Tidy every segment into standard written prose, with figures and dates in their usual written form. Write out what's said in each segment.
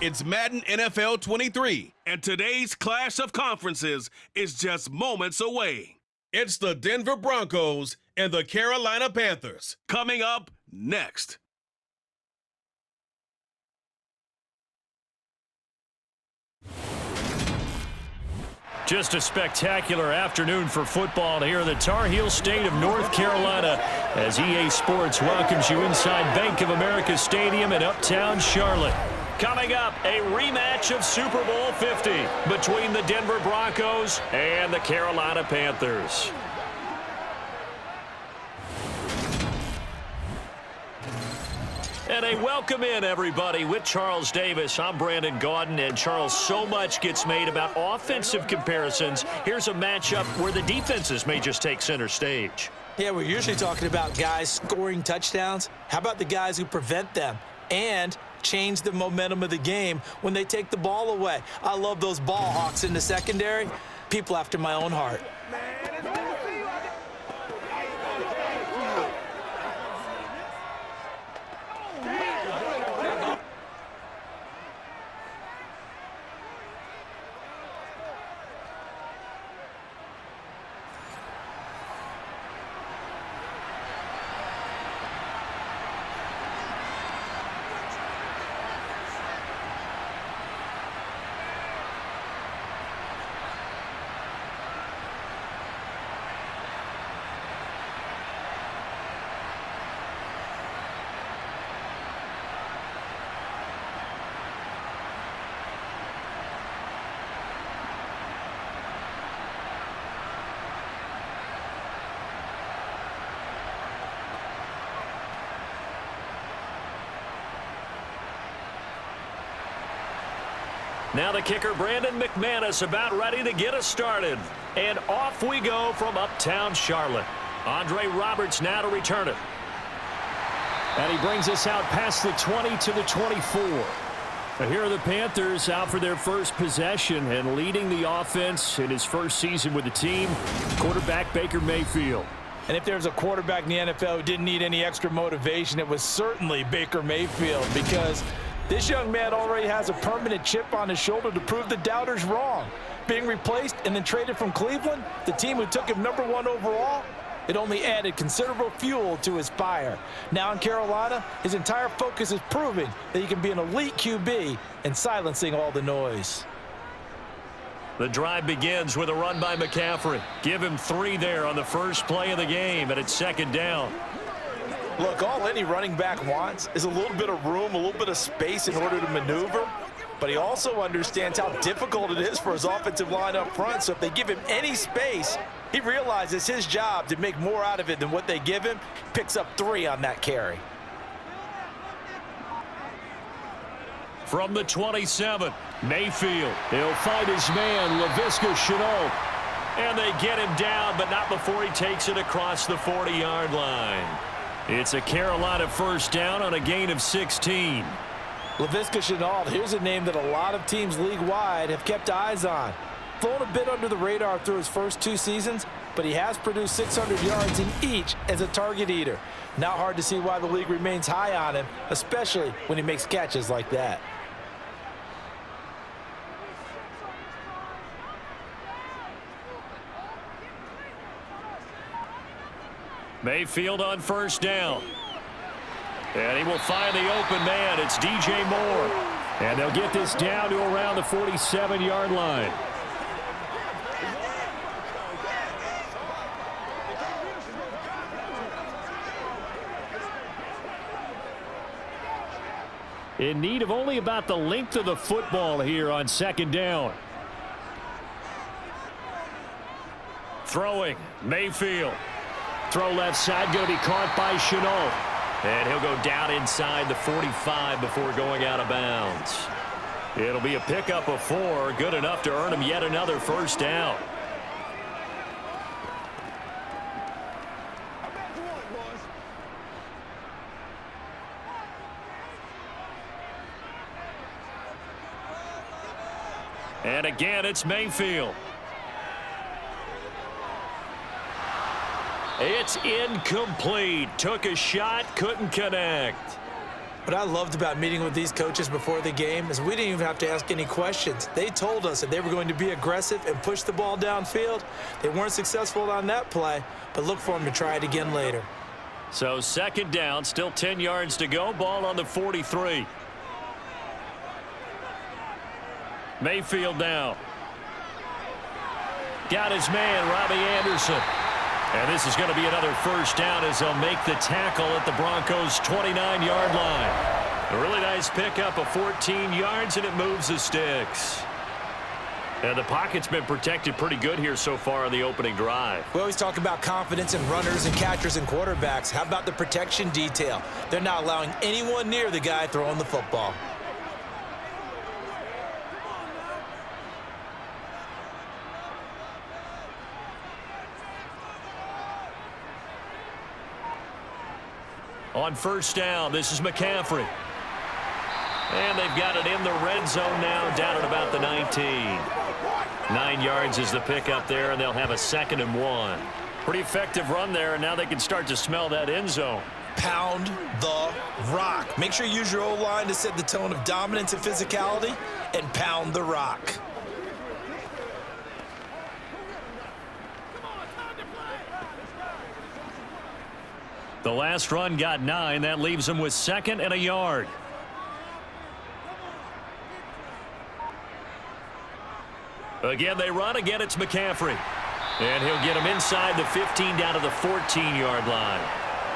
It's Madden NFL 23, and today's clash of conferences is just moments away. It's the Denver Broncos and the Carolina Panthers. Coming up next. Just a spectacular afternoon for football here in the Tar Heel state of North Carolina as EA Sports welcomes you inside Bank of America Stadium in uptown Charlotte. Coming up, a rematch of Super Bowl 50 between the Denver Broncos and the Carolina Panthers. And a welcome in, everybody, with Charles Davis. I'm Brandon Gaudin, and Charles, so much gets made about offensive comparisons. Here's a matchup where the defenses may just take center stage. Yeah, we're usually talking about guys scoring touchdowns. How about the guys who prevent them and change the momentum of the game when they take the ball away? I love those ball hawks in the secondary. People after my own heart. Now the kicker, Brandon McManus, about ready to get us started. And off we go from uptown Charlotte. Andre Roberts now to return it. And he brings us out past the 20 to the 24. Now here are the Panthers out for their first possession and leading the offense in his first season with the team, quarterback Baker Mayfield. And if there's a quarterback in the NFL who didn't need any extra motivation, it was certainly Baker Mayfield, because this young man already has a permanent chip on his shoulder to prove the doubters wrong. Being replaced and then traded from Cleveland, the team who took him #1 overall, it only added considerable fuel to his fire. Now in Carolina, his entire focus is proving that he can be an elite QB and silencing all the noise. The drive begins with a run by McCaffrey. Give him 3 there on the first play of the game, and it's second down. Look, all any running back wants is a little bit of room, a little bit of space in order to maneuver. But he also understands how difficult it is for his offensive line up front. So if they give him any space, he realizes his job to make more out of it than what they give him. Picks up 3 on that carry. From the 27, Mayfield. He'll find his man, Laviska Shenault. And they get him down, but not before he takes it across the 40-yard line. It's a Carolina first down on a gain of 16. Laviska Shenault, here's a name that a lot of teams league-wide have kept eyes on. Flown a bit under the radar through his first 2 seasons, but he has produced 600 yards in each as a target eater. Not hard to see why the league remains high on him, especially when he makes catches like that. Mayfield on first down. And he will find the open man. It's DJ Moore. And they'll get this down to around the 47-yard line. In need of only about the length of the football here on second down. Throwing, Mayfield. Throw left side, going to be caught by Shenault. And he'll go down inside the 45 before going out of bounds. It'll be a pickup of 4, good enough to earn him yet another first down. And again, it's Mayfield. It's incomplete. Took a shot, couldn't connect. What I loved about meeting with these coaches before the game is we didn't even have to ask any questions. They told us that they were going to be aggressive and push the ball downfield. They weren't successful on that play, but look for them to try it again later. So 2nd down, still 10 yards to go. Ball on the 43. Mayfield now. Got his man, Robbie Anderson. And this is going to be another 1st down as they'll make the tackle at the Broncos' 29-yard line. A really nice pickup of 14 yards, and it moves the sticks. And the pocket's been protected pretty good here so far on the opening drive. We always talk about confidence in runners and catchers and quarterbacks. How about the protection detail? They're not allowing anyone near the guy throwing the football. On 1st down, this is McCaffrey. And they've got it in the red zone now, down at about the 19. 9 yards is the pickup there, and they'll have a 2nd and 1. Pretty effective run there, and now they can start to smell that end zone. Pound the rock. Make sure you use your O-line to set the tone of dominance and physicality, and pound the rock. The last run got 9. That leaves them with 2nd and a yard. Again, they run. Again, it's McCaffrey. And he'll get him inside the 15 down to the 14-yard line.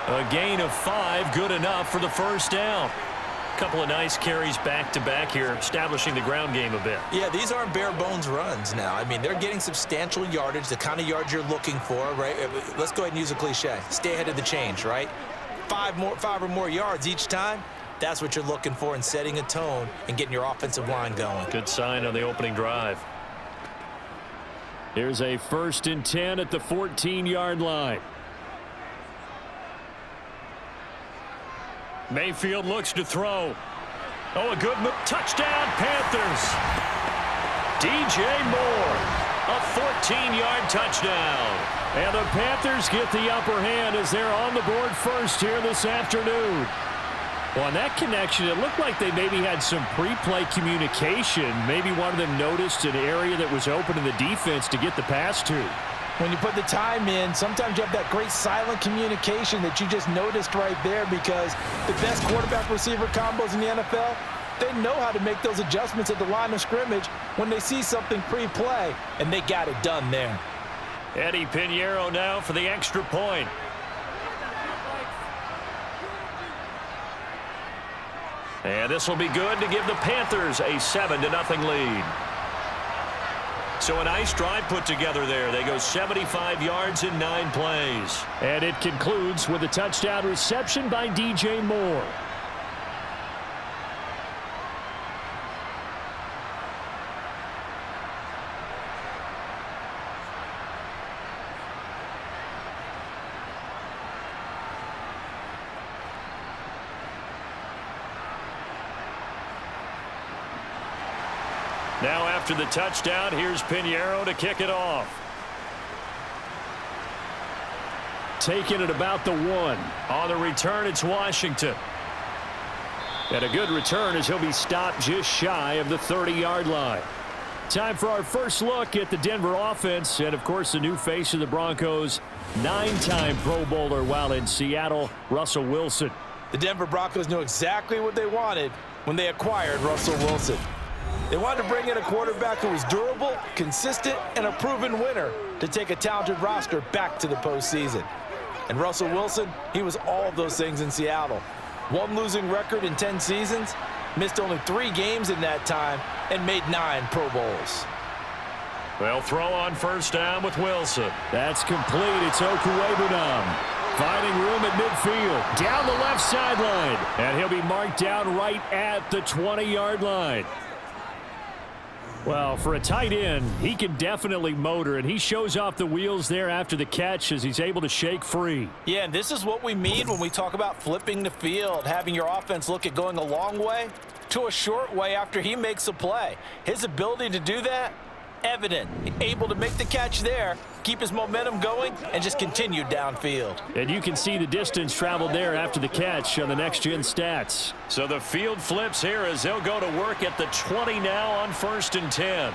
A gain of 5, good enough for the 1st down. A couple of nice carries back-to-back here, establishing the ground game a bit. Yeah, these aren't bare-bones runs now. I mean, they're getting substantial yardage, the kind of yards you're looking for, right? Let's go ahead and use a cliche. Stay ahead of the change, right? 5 or more yards each time. That's what you're looking for in setting a tone and getting your offensive line going. Good sign on the opening drive. Here's a 1st and 10 at the 14-yard line. Mayfield looks to throw. Oh, a good move. Touchdown, Panthers. DJ Moore, a 14-yard touchdown. And the Panthers get the upper hand as they're on the board first here this afternoon. Well, on that connection, it looked like they maybe had some pre-play communication. Maybe one of them noticed an area that was open in the defense to get the pass to. When you put the time in, sometimes you have that great silent communication that you just noticed right there, because the best quarterback-receiver combos in the NFL, they know how to make those adjustments at the line of scrimmage when they see something pre-play, and they got it done there. Eddie Pinheiro now for the extra point. And this will be good to give the Panthers a 7-0 lead. So a nice drive put together there. They go 75 yards in 9 plays. And it concludes with a touchdown reception by DJ Moore. Now after the touchdown, here's Pinheiro to kick it off. Taking it about the 1. On the return, it's Washington. And a good return as he'll be stopped just shy of the 30-yard line. Time for our first look at the Denver offense. And, of course, the new face of the Broncos, 9-time Pro Bowler while in Seattle, Russell Wilson. The Denver Broncos knew exactly what they wanted when they acquired Russell Wilson. They wanted to bring in a quarterback who was durable, consistent, and a proven winner to take a talented roster back to the postseason. And Russell Wilson, he was all of those things in Seattle. 1 losing record in 10 seasons, missed only 3 games in that time, and made 9 Pro Bowls. Well, throw on first down with Wilson. That's complete. It's Okuwebunam. Finding room at midfield. Down the left sideline. And he'll be marked down right at the 20-yard line. Well, for a tight end, he can definitely motor, and he shows off the wheels there after the catch as he's able to shake free. Yeah, and this is what we mean when we talk about flipping the field, having your offense look at going a long way to a short way after he makes a play. His ability to do that, evident. Able to make the catch there, keep his momentum going, and just continue downfield. And you can see the distance traveled there after the catch on the next-gen stats. So the field flips here as they'll go to work at the 20 now on 1st and 10.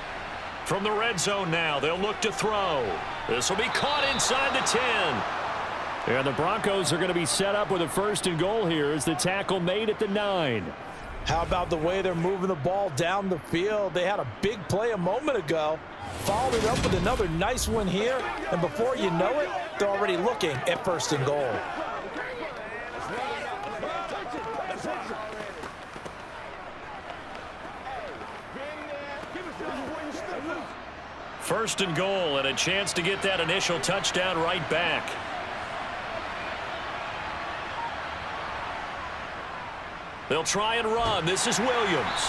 From the red zone now, they'll look to throw. This will be caught inside the 10. And the Broncos are going to be set up with a 1st and goal here as the tackle made at the 9. How about the way they're moving the ball down the field? They had a big play a moment ago. Followed it up with another nice one here. And before you know it, they're already looking at 1st and goal. First and goal and a chance to get that initial touchdown right back. They'll try and run. This is Williams.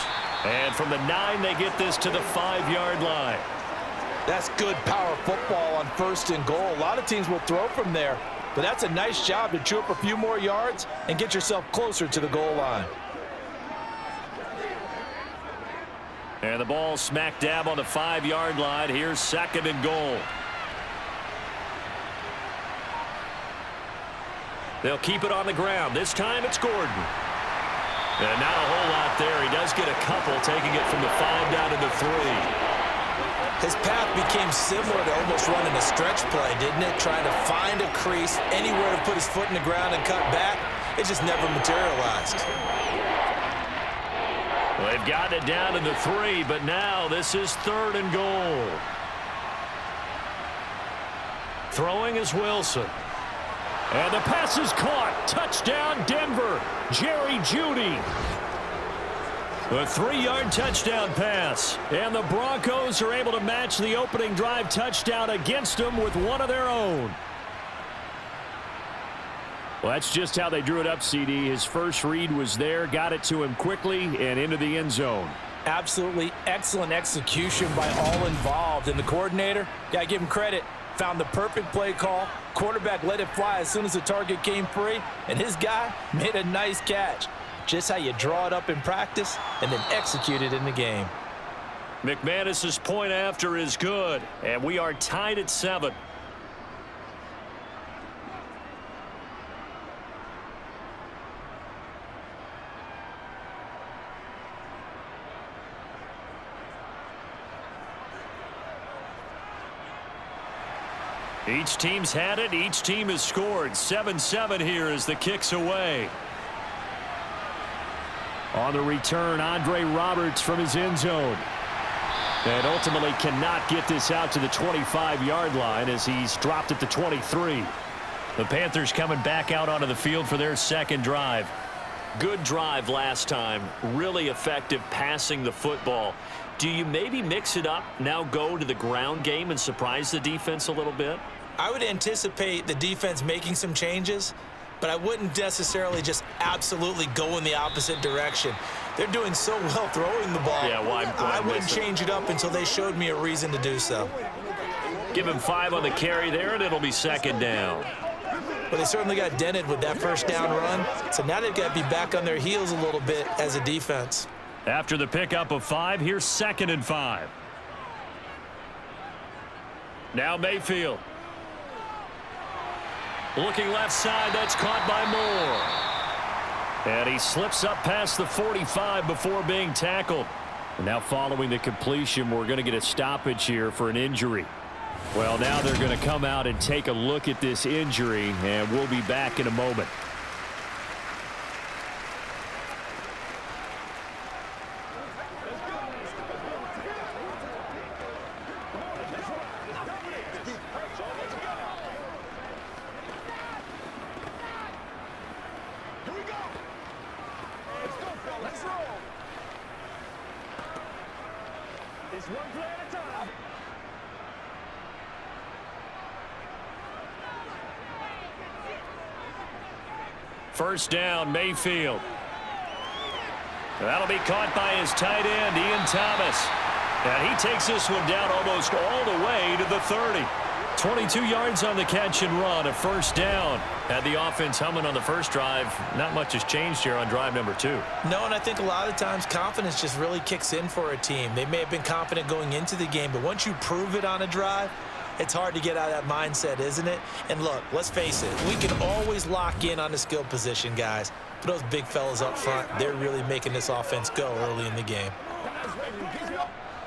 And from the 9, they get this to the 5-yard line. That's good power football on 1st and goal. A lot of teams will throw from there, but that's a nice job to chew up a few more yards and get yourself closer to the goal line. And the ball smack dab on the 5-yard line. Here's 2nd and goal. They'll keep it on the ground. This time it's Gordon. And not a whole lot there. He does get a couple, taking it from the 5 down to the 3. His path became similar to almost running a stretch play, didn't it? Trying to find a crease, anywhere to put his foot in the ground and cut back. It just never materialized. Well, they've gotten it down to the 3, but now this is 3rd and goal. Throwing is Wilson. And the pass is caught. Touchdown, Denver. Jerry Jeudy. A 3-yard touchdown pass. And the Broncos are able to match the opening drive touchdown against them with one of their own. Well, that's just how they drew it up, CD. His first read was there, got it to him quickly, and into the end zone. Absolutely excellent execution by all involved. And the coordinator, got to give him credit, found the perfect play call. Quarterback let it fly as soon as the target came free, and his guy made a nice catch. Just how you draw it up in practice and then execute it in the game. McManus's point after is good, and we are tied at 7. Each team's had it. Each team has scored. 7-7 here as the kick's away. On the return, Andre Roberts from his end zone. And ultimately cannot get this out to the 25-yard line as he's dropped at the 23. The Panthers coming back out onto the field for their 2nd drive. Good drive last time. Really effective passing the football. Do you maybe mix it up, now go to the ground game and surprise the defense a little bit? I would anticipate the defense making some changes, but I wouldn't necessarily just absolutely go in the opposite direction. They're doing so well throwing the ball. Yeah, why I wouldn't change it up until they showed me a reason to do so. Give him 5 on the carry there, and it'll be 2nd down. But they certainly got dented with that first down run, so now they've got to be back on their heels a little bit as a defense. After the pickup of 5, here's 2nd and 5. Now Mayfield. Looking left side, that's caught by Moore. And he slips up past the 45 before being tackled. And now following the completion, we're going to get a stoppage here for an injury. Well, now they're going to come out and take a look at this injury, and we'll be back in a moment. First down, Mayfield. That'll be caught by his tight end, Ian Thomas. And he takes this one down almost all the way to the 30. 22 yards on the catch and run, a first down. Had the offense humming on the first drive. Not much has changed here on drive number 2. No, and I think a lot of times confidence just really kicks in for a team. They may have been confident going into the game, but once you prove it on a drive, it's hard to get out of that mindset, isn't it? And look, let's face it, we can always lock in on the skill position, guys. But those big fellas up front, they're really making this offense go early in the game.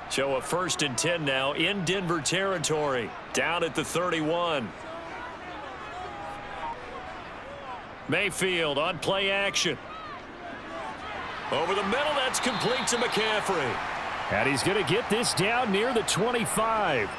So a 1st and 10 now in Denver territory, down at the 31. Mayfield on play action. Over the middle, that's complete to McCaffrey. And he's going to get this down near the 25.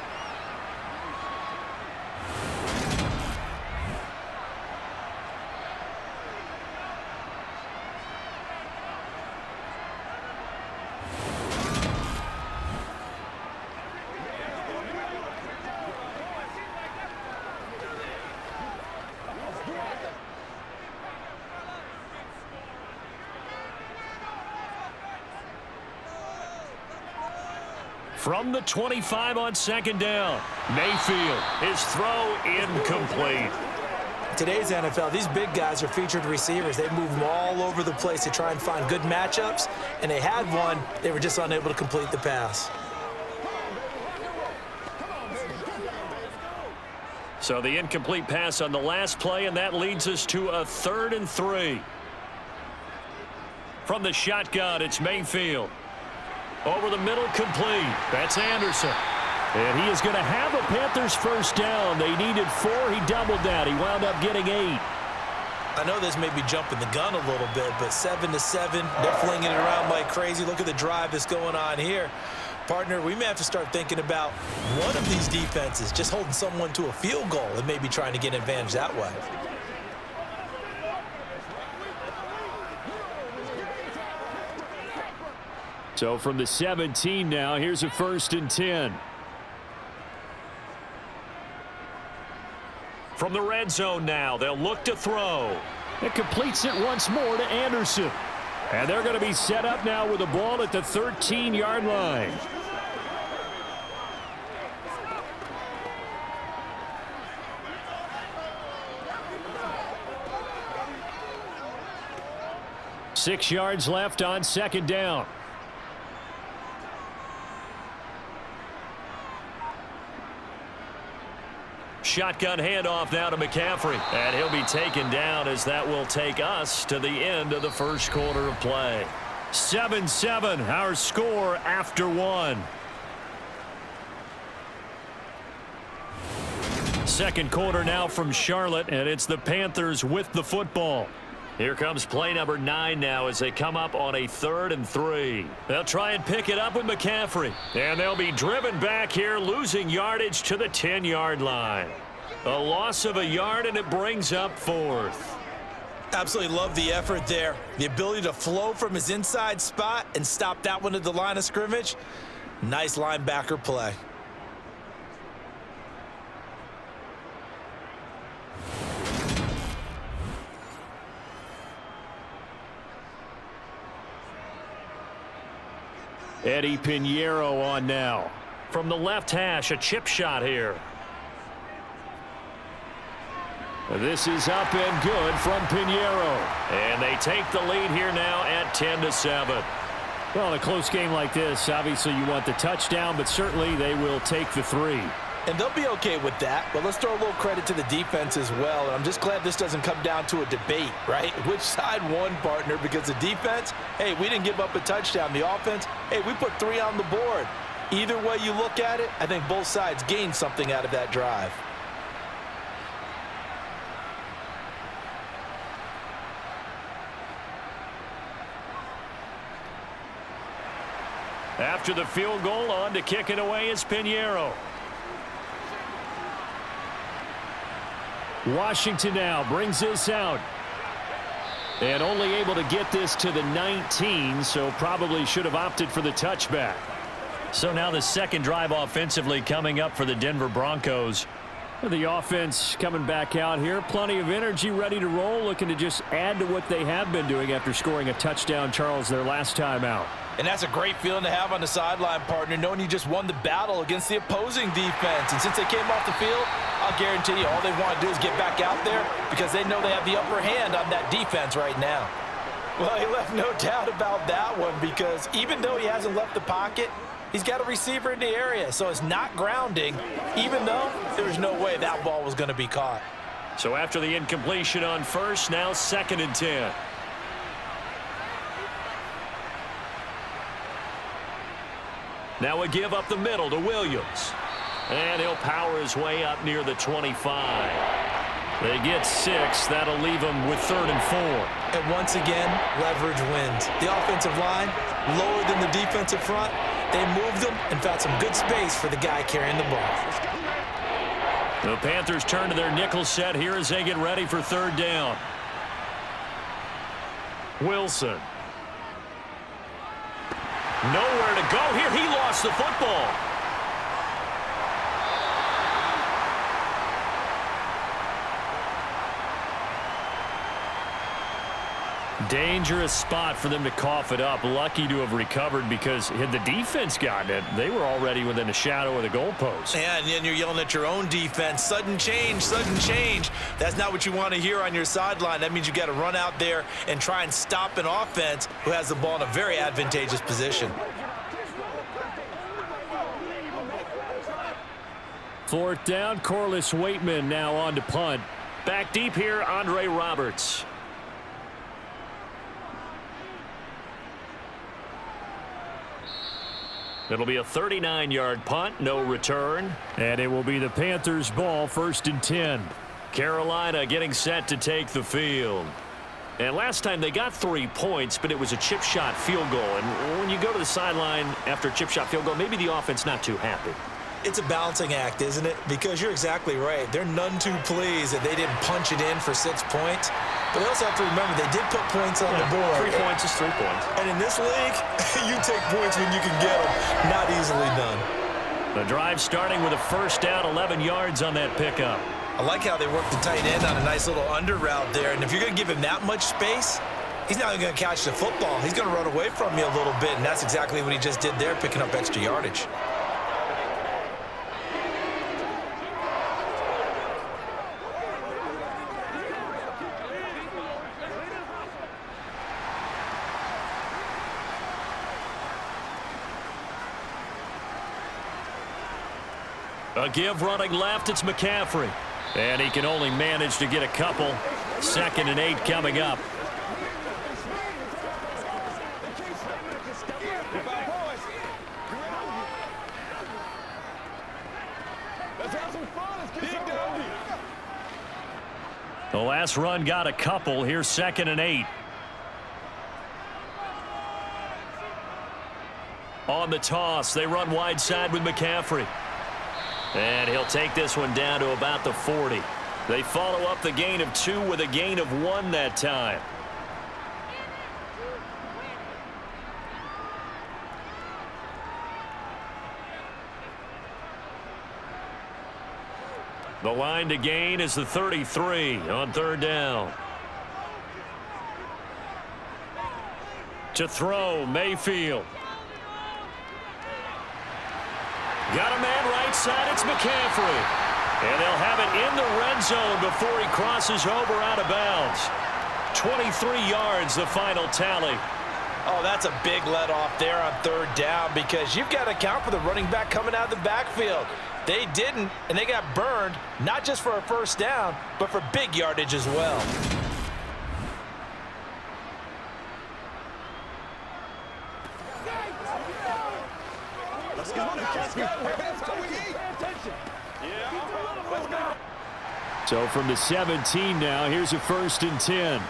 From the 25 on 2nd down. Mayfield, his throw incomplete. Today's NFL, these big guys are featured receivers. They move them all over the place to try and find good matchups, and they had one. They were just unable to complete the pass. So the incomplete pass on the last play, and that leads us to a 3rd and 3. From the shotgun, it's Mayfield. Over the middle, complete. That's Anderson. And he is going to have a Panthers first down. They needed 4. He doubled that. He wound up getting 8. I know this may be jumping the gun a little bit, but 7-7, they're flinging it around like crazy. Look at the drive that's going on here. Partner, we may have to start thinking about one of these defenses just holding someone to a field goal and maybe trying to get an advantage that way. So from the 17 now, here's a 1st and 10. From the red zone now, they'll look to throw. It completes it once more to Anderson. And they're going to be set up now with the ball at the 13-yard line. Six yards left on 2nd down. Shotgun handoff now to McCaffrey. And he'll be taken down as that will take us to the end of the first quarter of play. 7-7, our score after 1. Second quarter now from Charlotte, and it's the Panthers with the football. Here comes play number 9 now as they come up on a 3rd and 3. They'll try and pick it up with McCaffrey. And they'll be driven back here, losing yardage to the 10-yard line. A loss of a yard, and it brings up 4th. Absolutely love the effort there. The ability to flow from his inside spot and stop that one at the line of scrimmage. Nice linebacker play. Eddie Pinheiro on now. From the left hash, a chip shot here. This is up and good from Pinheiro. And they take the lead here now at 10-7. Well, in a close game like this, obviously you want the touchdown, but certainly they will take the 3. And they'll be okay with that, but let's throw a little credit to the defense as well. And I'm just glad this doesn't come down to a debate, right? Which side won, partner? Because the defense, hey, we didn't give up a touchdown. The offense, hey, we put 3 on the board. Either way you look at it, I think both sides gained something out of that drive. After the field goal, on to kick it away is Pinheiro. Washington now brings this out. And only able to get this to the 19, so probably should have opted for the touchback. So now the second drive offensively coming up for the Denver Broncos. The offense coming back out here. Plenty of energy, ready to roll, looking to just add to what they have been doing after scoring a touchdown, Charles, their last time out. And that's a great feeling to have on the sideline, partner, knowing you just won the battle against the opposing defense. And since they came off the field, I'll guarantee you all they want to do is get back out there because they know they have the upper hand on that defense right now. Well, he left no doubt about that one because even though he hasn't left the pocket, he's got a receiver in the area, so it's not grounding, even though there's no way that ball was going to be caught. So after the incompletion on first, now 2nd and 10. Now a give up the middle to Williams. And he'll power his way up near the 25. They get 6. That'll leave them with 3rd and 4. And once again, leverage wins. The offensive line, lower than the defensive front. They moved them and found some good space for the guy carrying the ball. The Panthers turn to their nickel set here as they get ready for 3rd down. Wilson. Nowhere to go here. He lost the football. Dangerous spot for them to cough it up. Lucky to have recovered because had the defense gotten it, they were already within a shadow of the goalpost. Yeah, and then you're yelling at your own defense. Sudden change, sudden change. That's not what you want to hear on your sideline. That means you got to run out there and try and stop an offense who has the ball in a very advantageous position. 4th down, Corliss Waitman now on to punt. Back deep here, Andre Roberts. It'll be a 39-yard punt, no return. And it will be the Panthers' ball, 1st and 10. Carolina getting set to take the field. And last time they got 3 points, but it was a chip shot field goal. And when you go to the sideline after a chip shot field goal, maybe the offense not too happy. It's a balancing act, isn't it? Because you're exactly right. They're none too pleased that they didn't punch it in for 6 points. But they also have to remember they did put points on the board. 3 points is 3 points. And in this league, you take points when you can get them. Not easily done. The drive starting with a 1st down, 11 yards on that pickup. I like how they worked the tight end on a nice little under route there. And if you're going to give him that much space, he's not going to catch the football. He's going to run away from you a little bit. And that's exactly what he just did there, picking up extra yardage. A give running left, it's McCaffrey. And he can only manage to get a couple. 2nd and 8 coming up. The last run got a couple. Here's 2nd and 8. On the toss, they run wide side with McCaffrey. And he'll take this one down to about the 40. They follow up the gain of 2 with a gain of 1 that time. The line to gain is the 33 on 3rd down. To throw, Mayfield. Got a man right side, it's McCaffrey. And they'll have it in the red zone before he crosses over out of bounds. 23 yards, the final tally. Oh, that's a big let off there on 3rd down because you've got to account for the running back coming out of the backfield. They didn't, and they got burned, not just for a 1st down, but for big yardage as well. So from the 17 now, here's a 1st and 10.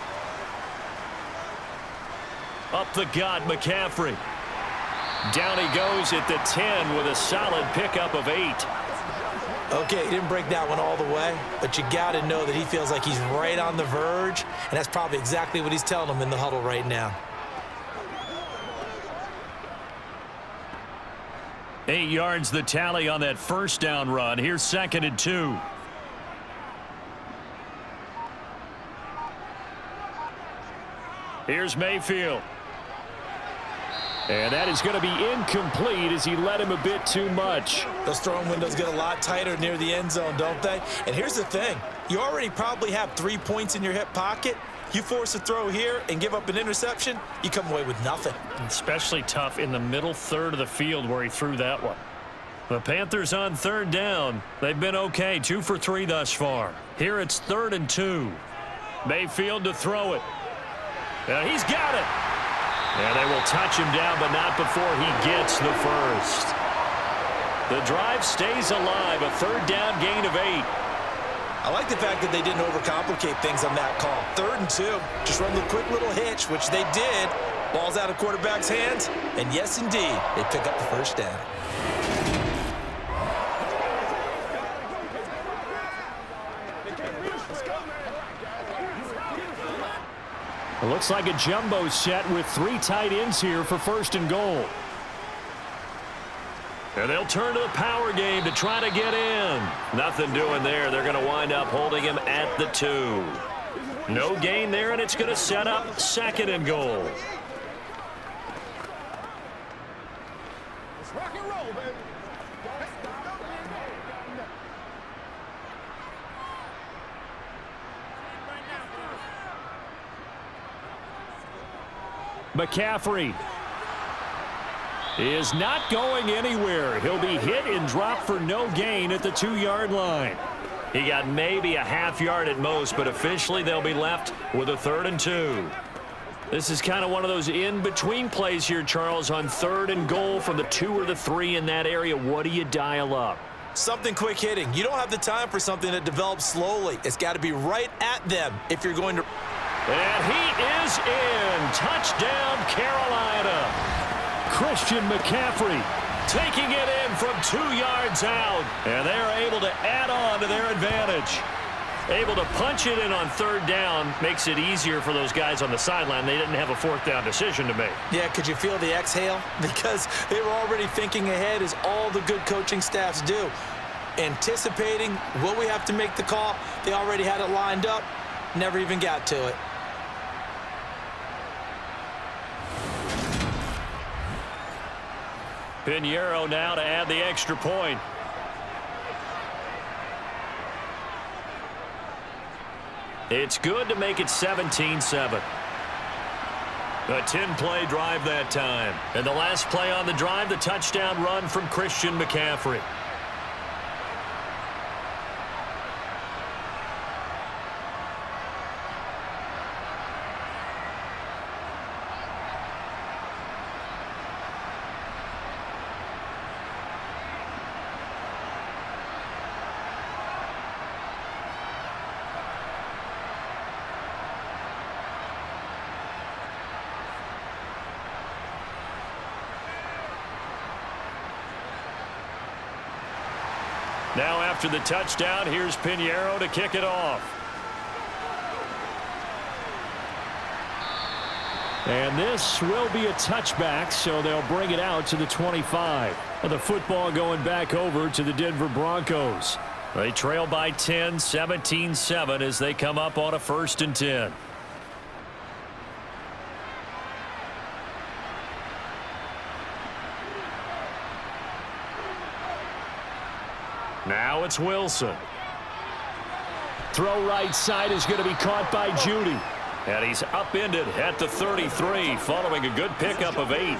Up the gut, McCaffrey. Down he goes at the 10 with a solid pickup of 8. Okay, he didn't break that one all the way, but you got to know that he feels like he's right on the verge, and that's probably exactly what he's telling them in the huddle right now. 8 yards the tally on that 1st down run. Here's 2nd and 2. Here's Mayfield. And that is going to be incomplete as he led him a bit too much. Those throwing windows get a lot tighter near the end zone, don't they? And here's the thing. You already probably have 3 points in your hip pocket. You force a throw here and give up an interception, you come away with nothing. Especially tough in the middle third of the field where he threw that one. The Panthers on third down. They've been okay, 2 for 3 thus far. Here it's 3rd and 2. Mayfield to throw it. And he's got it. And they will touch him down, but not before he gets the first. The drive stays alive, a 3rd down gain of 8. I like the fact that they didn't overcomplicate things on that call. 3rd and 2, just run the quick little hitch, which they did. Ball's out of quarterback's hands, and yes, indeed, they pick up the first down. It looks like a jumbo set with 3 tight ends here for 1st and goal. And they'll turn to the power game to try to get in. Nothing doing there. They're going to wind up holding him at the 2. No gain there, and it's going to set up 2nd and goal. Let's rock and roll, baby. McCaffrey is not going anywhere. He'll be hit and dropped for no gain at the 2-yard line. He got maybe a half yard at most, but officially they'll be left with a 3rd and 2. This is kind of one of those in-between plays here, Charles, on 3rd and goal from the 2 or the 3 in that area. What do you dial up? Something quick hitting. You don't have the time for something that develops slowly. It's got to be right at them if you're going to... And he is in. Touchdown, Carolina. Christian McCaffrey taking it in from 2 yards out. And they are able to add on to their advantage. Able to punch it in on 3rd down makes it easier for those guys on the sideline. They didn't have a 4th down decision to make. Yeah, could you feel the exhale? Because they were already thinking ahead, as all the good coaching staffs do. Anticipating, will we have to make the call? They already had it lined up. Never even got to it. Pinheiro now to add the extra point. It's good to make it 17-7. A 10-play drive that time. And the last play on the drive, the touchdown run from Christian McCaffrey. Now after the touchdown, here's Pinheiro to kick it off. And this will be a touchback, so they'll bring it out to the 25. The football going back over to the Denver Broncos. They trail by 10, 17-7 as they come up on a 1st and 10. Now it's Wilson. Throw right side is going to be caught by Judy. And he's upended at the 33 following a good pickup of 8.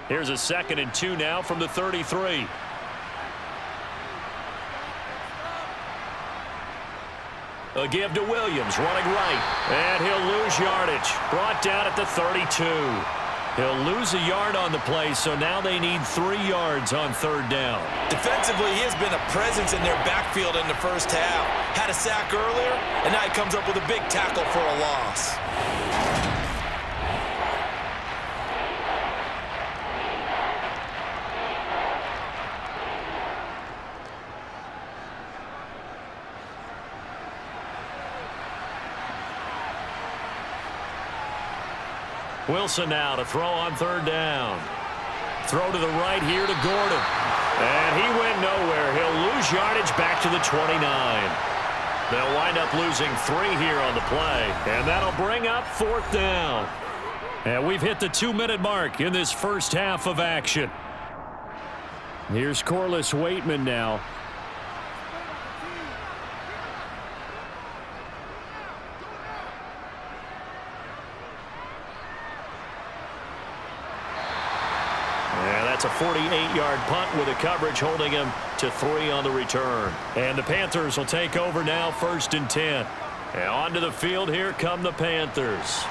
Here's a 2nd and 2 now from the 33. A give to Williams, running right. And he'll lose yardage. Brought down at the 32. He'll lose a yard on the play, so now they need 3 yards on 3rd down. Defensively, he has been a presence in their backfield in the first half. Had a sack earlier, and now he comes up with a big tackle for a loss. Wilson now to throw on 3rd down. Throw to the right here to Gordon. And he went nowhere. He'll lose yardage back to the 29. They'll wind up losing 3 here on the play. And that'll bring up 4th down. And we've hit the 2-minute mark in this first half of action. Here's Corliss Waitman now. That's a 48-yard punt with a coverage holding him to 3 on the return. And the Panthers will take over now, 1st and 10. And onto the field, here come the Panthers.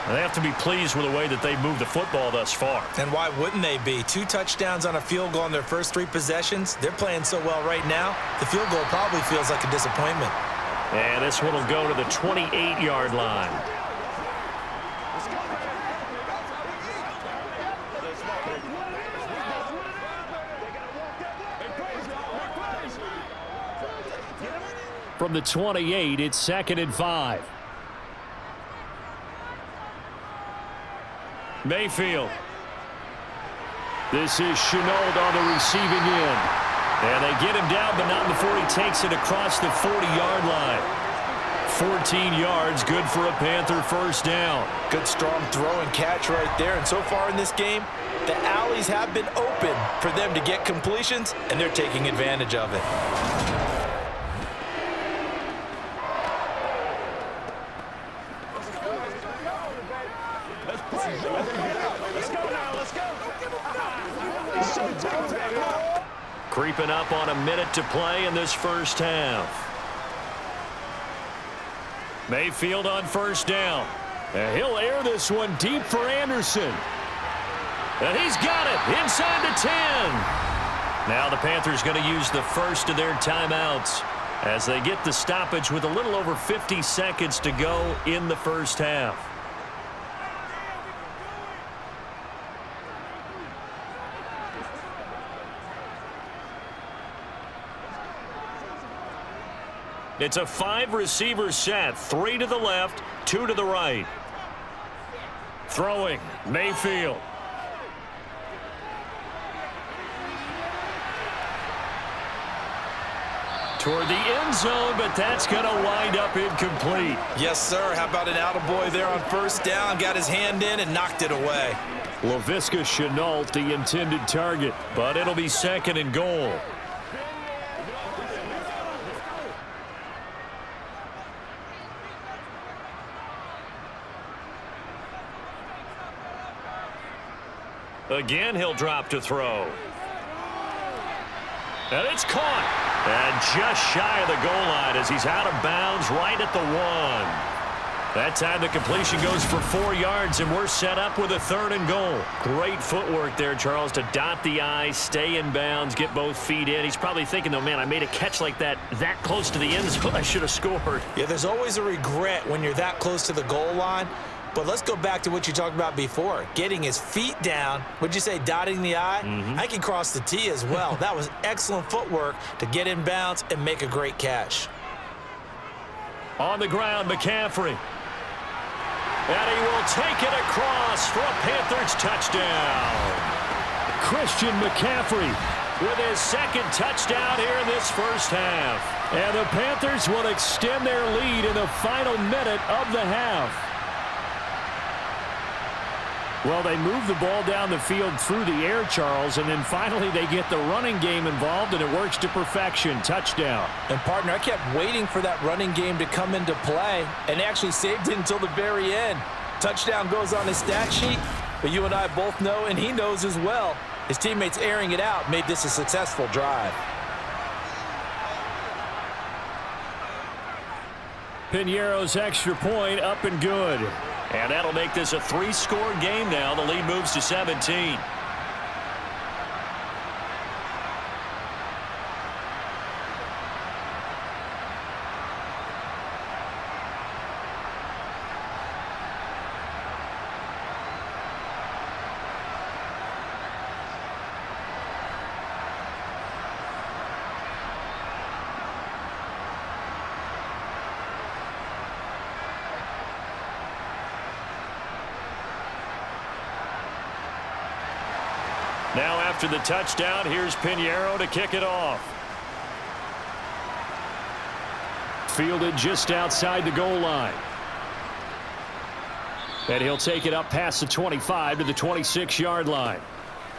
They have to be pleased with the way that they've moved the football thus far. And why wouldn't they be? 2 touchdowns on a field goal in their first 3 possessions. They're playing so well right now, the field goal probably feels like a disappointment. And this one will go to the 28-yard line. From the 28, it's 2nd and 5. Mayfield. This is Chenault on the receiving end. And they get him down, but not before he takes it across the 40-yard line. 14 yards, good for a Panther first down. Good strong throw and catch right there. And so far in this game, the alleys have been open for them to get completions, and they're taking advantage of it. Creeping up on a minute to play in this first half. Mayfield on first down. And he'll air this one deep for Anderson. And he's got it inside the 10. Now the Panthers going to use the first of their timeouts as they get the stoppage with a little over 50 seconds to go in the first half. It's a 5-receiver set, 3 to the left, 2 to the right. Throwing, Mayfield. Toward the end zone, but that's going to wind up incomplete. Yes, sir. How about an attaboy there on first down? Got his hand in and knocked it away. Laviska Chenault, the intended target, but it'll be 2nd and goal. Again, he'll drop to throw. And it's caught. And just shy of the goal line as he's out of bounds right at the 1. That time the completion goes for 4 yards, and we're set up with a 3rd and goal. Great footwork there, Charles, to dot the I, stay in bounds, get both feet in. He's probably thinking, though, man, I made a catch like that close to the end zone. I should have scored. Yeah, there's always a regret when you're that close to the goal line. But let's go back to what you talked about before, getting his feet down. Would you say dotting the I? I can cross the T as well. That was excellent footwork to get in bounds and make a great catch. On the ground, McCaffrey. And he will take it across for a Panthers touchdown. Christian McCaffrey with his 2nd touchdown here in this first half. And the Panthers will extend their lead in the final minute of the half. Well, they move the ball down the field through the air, Charles, and then finally they get the running game involved, and it works to perfection. Touchdown. And, partner, I kept waiting for that running game to come into play, and actually saved it until the very end. Touchdown goes on his stat sheet, but you and I both know, and he knows as well, his teammates airing it out made this a successful drive. Piñeiro's extra point up and good. And that'll make this a 3-score game now. The lead moves to 17. Now after the touchdown, here's Pinheiro to kick it off. Fielded just outside the goal line. And he'll take it up past the 25 to the 26-yard line.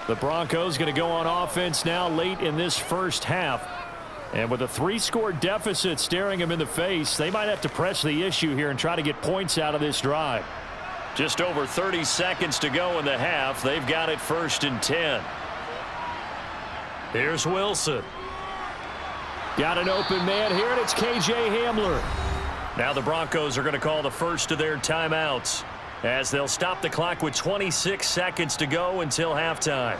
The Broncos going to go on offense now late in this first half. And with a 3-score deficit staring them in the face, they might have to press the issue here and try to get points out of this drive. Just over 30 seconds to go in the half. They've got it 1st and 10. Here's Wilson. Got an open man here, and it's K.J. Hamler. Now the Broncos are going to call the first of their timeouts, as they'll stop the clock with 26 seconds to go until halftime.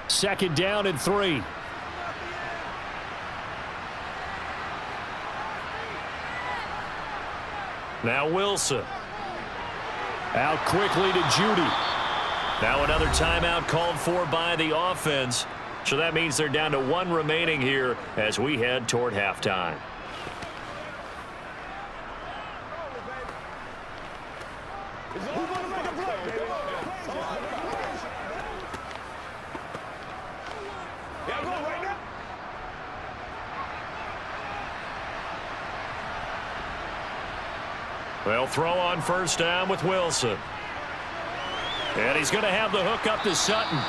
Second down and 3. Now Wilson. Out quickly to Judy. Now another timeout called for by the offense. So that means they're down to 1 remaining here as we head toward halftime. They'll throw on first down with Wilson. And he's going to have the hook up to Sutton.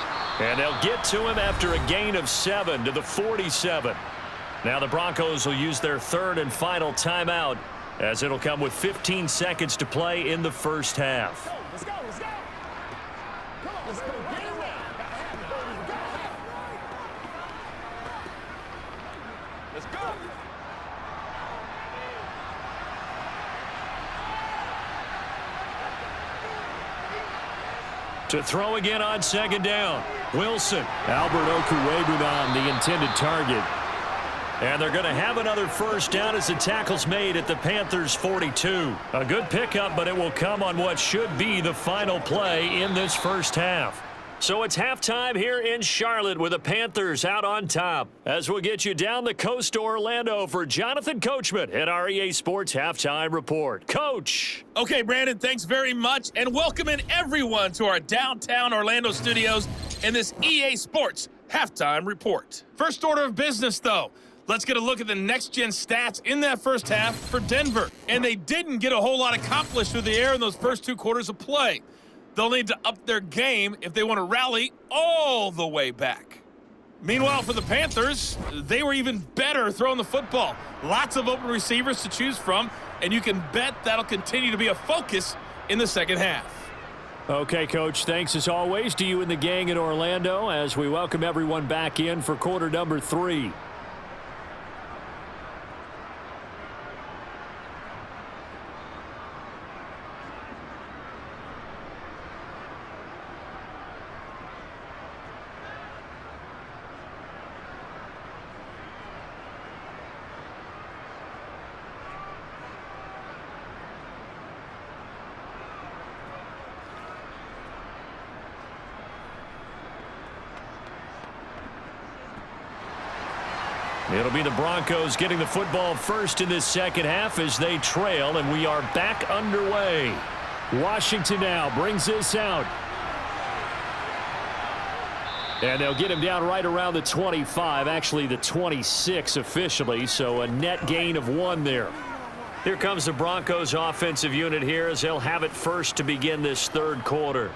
And they'll get to him after a gain of 7 to the 47. Now the Broncos will use their 3rd and final timeout, as it'll come with 15 seconds to play in the first half. Let's go, let's go. Come on, let's go. Get it right. Let's go. To throw again on second down. Wilson. Albert Okwuegbunam, the intended target. And they're going to have another first down as the tackle's made at the Panthers' 42. A good pickup, but it will come on what should be the final play in this first half. So it's halftime here in Charlotte with the Panthers out on top. As we'll get you down the coast to Orlando for Jonathan Coachman at our EA Sports Halftime Report. Coach. Okay, Brandon, thanks very much. And welcoming everyone to our downtown Orlando studios in this EA Sports Halftime Report. First order of business, though. Let's get a look at the next-gen stats in that first half for Denver. And they didn't get a whole lot accomplished through the air in those first 2 quarters of play. They'll need to up their game if they want to rally all the way back. Meanwhile, for the Panthers, they were even better throwing the football. Lots of open receivers to choose from, and you can bet that'll continue to be a focus in the second half. Okay, Coach, thanks as always to you and the gang in Orlando as we welcome everyone back in for quarter number 3. It'll be the Broncos getting the football first in this second half as they trail, and we are back underway. Washington now brings this out. And they'll get him down right around the 25, actually the 26 officially, so a net gain of 1 there. Here comes the Broncos offensive unit here as they'll have it first to begin this 3rd quarter.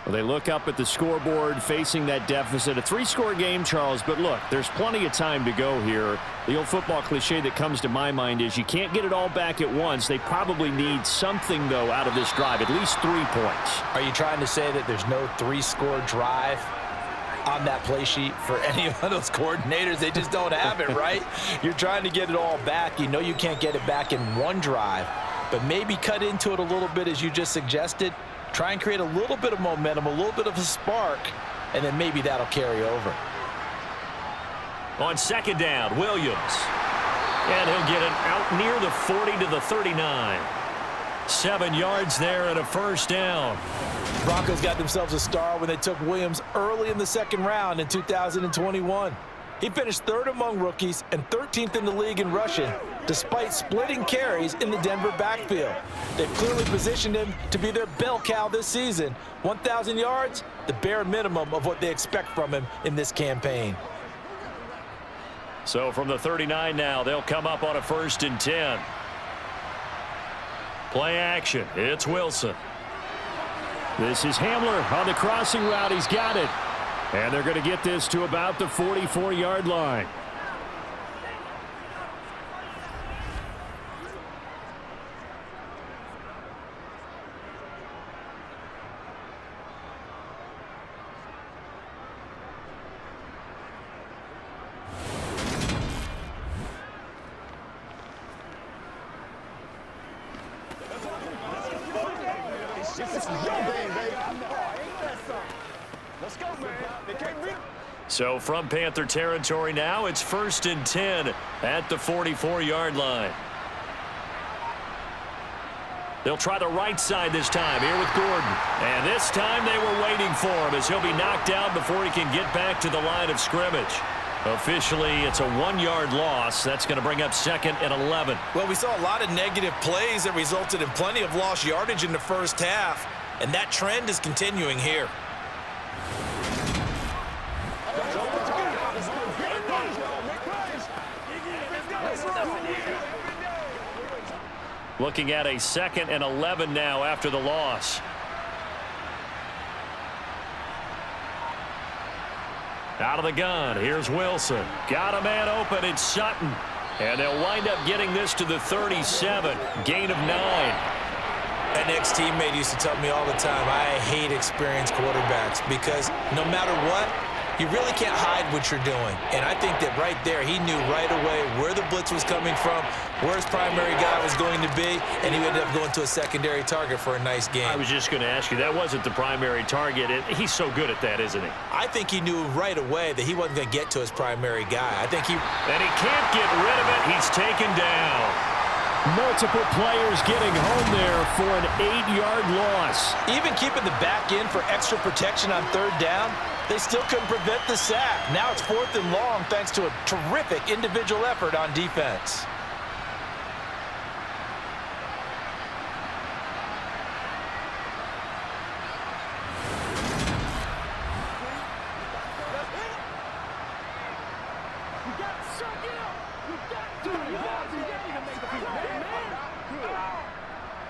Well, they look up at the scoreboard facing that deficit. A 3-score game, Charles, but look, there's plenty of time to go here. The old football cliche that comes to my mind is you can't get it all back at once. They probably need something, though, out of this drive, at least 3 points. Are you trying to say that there's no 3-score drive on that play sheet for any of those coordinators? They just don't have it, right? You're trying to get it all back. You know you can't get it back in 1 drive, but maybe cut into it a little bit as you just suggested. Try and create a little bit of momentum, a little bit of a spark, and then maybe that'll carry over. On second down, Williams. And he'll get it out near the 40 to the 39. 7 yards there and a first down. Broncos got themselves a star when they took Williams early in the 2nd round in 2021. He finished 3rd among rookies and 13th in the league in rushing, despite splitting carries in the Denver backfield. They've clearly positioned him to be their bell cow this season. 1,000 yards, the bare minimum of what they expect from him in this campaign. So from the 39 now, they'll come up on a 1st and 10. Play action. It's Wilson. This is Hamler on the crossing route. He's got it. And they're going to get this to about the 44-yard line. So from Panther territory now, it's 1st and 10 at the 44-yard line. They'll try the right side this time here with Gordon. And this time they were waiting for him as he'll be knocked down before he can get back to the line of scrimmage. Officially, it's a 1-yard loss. That's going to bring up 2nd and 11. Well, we saw a lot of negative plays that resulted in plenty of lost yardage in the first half, and that trend is continuing here. Looking at a 2nd and 11 now after the loss. Out of the gun, here's Wilson. Got a man open, it's Sutton. And they'll wind up getting this to the 37. Gain of 9. An ex-teammate used to tell me all the time, I hate experienced quarterbacks because no matter what, you really can't hide what you're doing. And I think that right there, he knew right away where the blitz was coming from, where his primary guy was going to be, and he ended up going to a secondary target for a nice game. I was just going to ask you, that wasn't the primary target. He's so good at that, isn't he? I think he knew right away that he wasn't going to get to his primary guy. I think he... And he can't get rid of it. He's taken down. Multiple players getting home there for an 8-yard loss. Even keeping the back end for extra protection on 3rd down, they still couldn't prevent the sack. Now it's 4th and long thanks to a terrific individual effort on defense.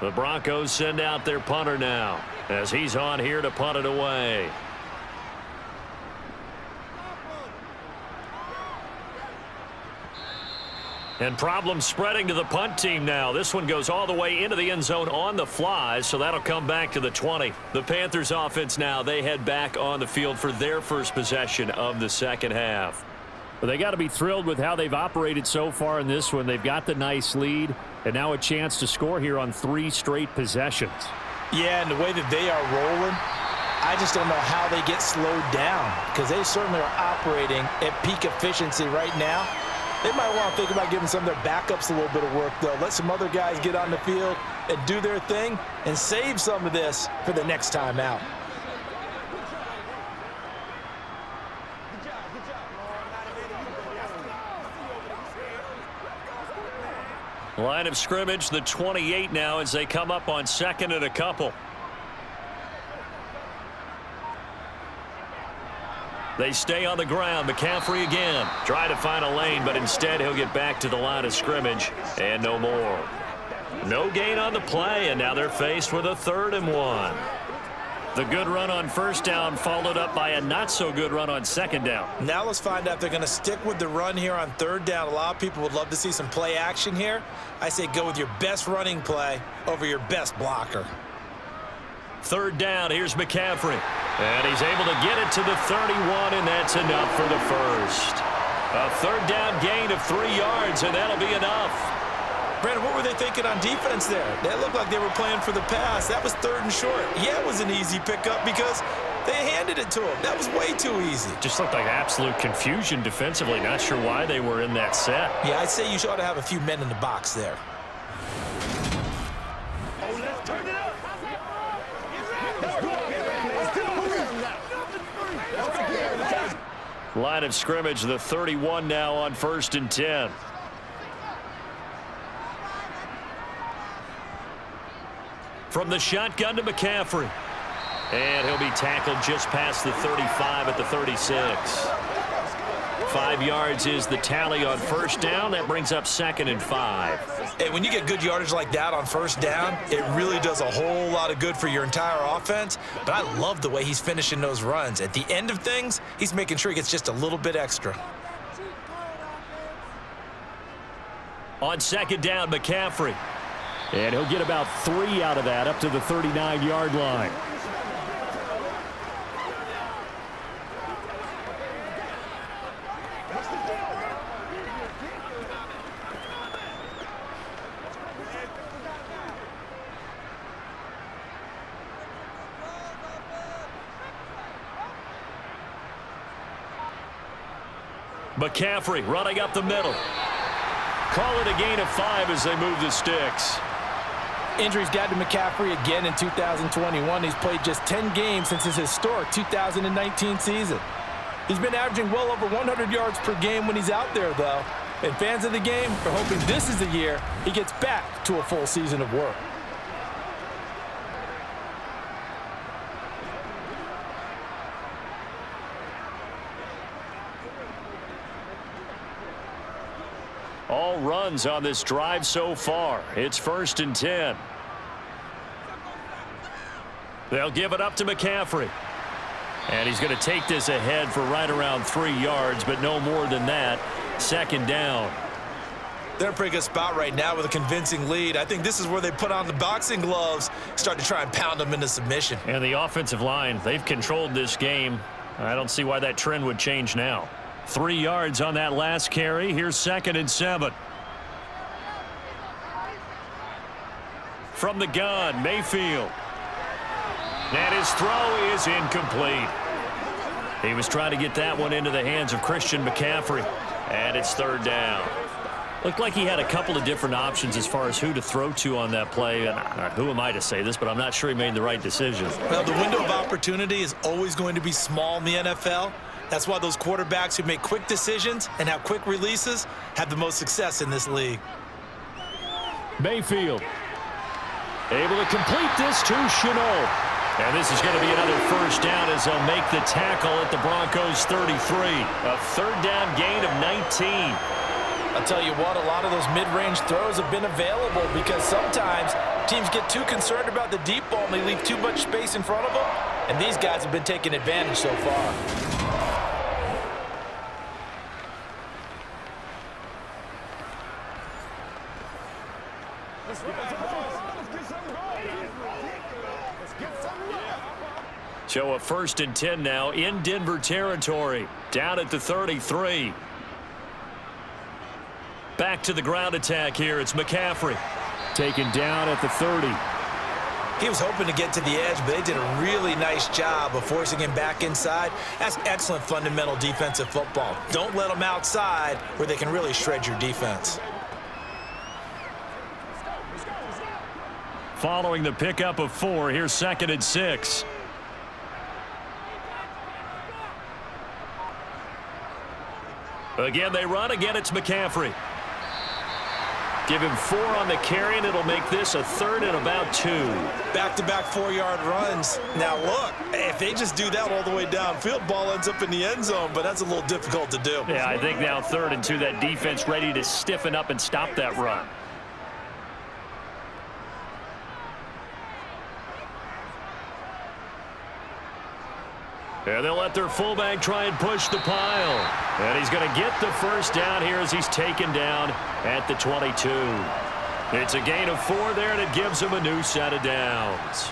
The Broncos send out their punter now as he's on here to punt it away. And problems spreading to the punt team now. This one goes all the way into the end zone on the fly, so that'll come back to the 20. The Panthers offense now, they head back on the field for their first possession of the second half. Well, they got to be thrilled with how they've operated so far in this one. They've got the nice lead, and now a chance to score here on 3 straight possessions. Yeah, and the way that they are rolling, I just don't know how they get slowed down because they certainly are operating at peak efficiency right now. They might want to think about giving some of their backups a little bit of work, though. Let some other guys get on the field and do their thing and save some of this for the next time out. Line of scrimmage, the 28 now as they come up on 2nd and a couple. They stay on the ground. McCaffrey again. Try to find a lane, but instead he'll get back to the line of scrimmage. And no more. No gain on the play, and now they're faced with a 3rd and 1. The good run on 1st down followed up by a not-so-good run on 2nd down. Now let's find out if they're going to stick with the run here on 3rd down. A lot of people would love to see some play action here. I say go with your best running play over your best blocker. 3rd down, here's McCaffrey. And he's able to get it to the 31, and that's enough for the first. A 3rd down gain of 3 yards, and that'll be enough. Brandon, what were they thinking on defense there? That looked like they were playing for the pass. That was 3rd and short. Yeah, it was an easy pickup because they handed it to him. That was way too easy. Just looked like absolute confusion defensively. Not sure why they were in that set. Yeah, I'd say you ought to have a few men in the box there. Line of scrimmage, the 31 now on 1st and 10. From the shotgun to McCaffrey. And he'll be tackled just past the 35 at the 36. 5 yards is the tally on 1st down. That brings up 2nd and 5. And when you get good yardage like that on 1st down, it really does a whole lot of good for your entire offense. But I love the way he's finishing those runs. At the end of things, he's making sure he gets just a little bit extra. On 2nd down, McCaffrey. And he'll get about 3 out of that up to the 39-yard line. McCaffrey running up the middle. Call it a gain of 5 as they move the sticks. Injuries got to McCaffrey again in 2021. He's played just 10 games since his historic 2019 season. He's been averaging well over 100 yards per game when he's out there, though. And fans of the game are hoping this is the year he gets back to a full season of work. All runs on this drive so far. It's 1st and 10. They'll give it up to McCaffrey. And he's going to take this ahead for right around 3 yards, but no more than that. 2nd down. They're in a pretty good spot right now with a convincing lead. I think this is where they put on the boxing gloves, start to try and pound them into submission. And the offensive line, they've controlled this game. I don't see why that trend would change now. 3 yards on that last carry. Here's 2nd and 7. From the gun, Mayfield. And his throw is incomplete. He was trying to get that one into the hands of Christian McCaffrey. And it's 3rd down. Looked like he had a couple of different options as far as who to throw to on that play. And who am I to say this, but I'm not sure he made the right decision. Well, the window of opportunity is always going to be small in the NFL. That's why those quarterbacks who make quick decisions and have quick releases have the most success in this league. Mayfield able to complete this to Chenault. And this is going to be another 1st down as they'll make the tackle at the Broncos 33. A 3rd down gain of 19. I'll tell you what, a lot of those mid-range throws have been available because sometimes teams get too concerned about the deep ball and they leave too much space in front of them. And these guys have been taking advantage so far. So a 1st and 10 now in Denver territory. Down at the 33. Back to the ground attack here. It's McCaffrey. Taken down at the 30. He was hoping to get to the edge, but they did a really nice job of forcing him back inside. That's excellent fundamental defensive football. Don't let them outside where they can really shred your defense. Following the pickup of 4, here's 2nd and 6. Again, they run. Again, it's McCaffrey. Give him 4 on the carry, and it'll make this a 3rd and about 2. Back-to-back 4-yard runs. Now, look, if they just do that all the way downfield, ball ends up in the end zone, but that's a little difficult to do. Yeah, I think now 3rd and 2, that defense ready to stiffen up and stop that run. And they'll let their fullback try and push the pile. And he's going to get the 1st down here as he's taken down at the 22. It's a gain of 4 there, and it gives him a new set of downs.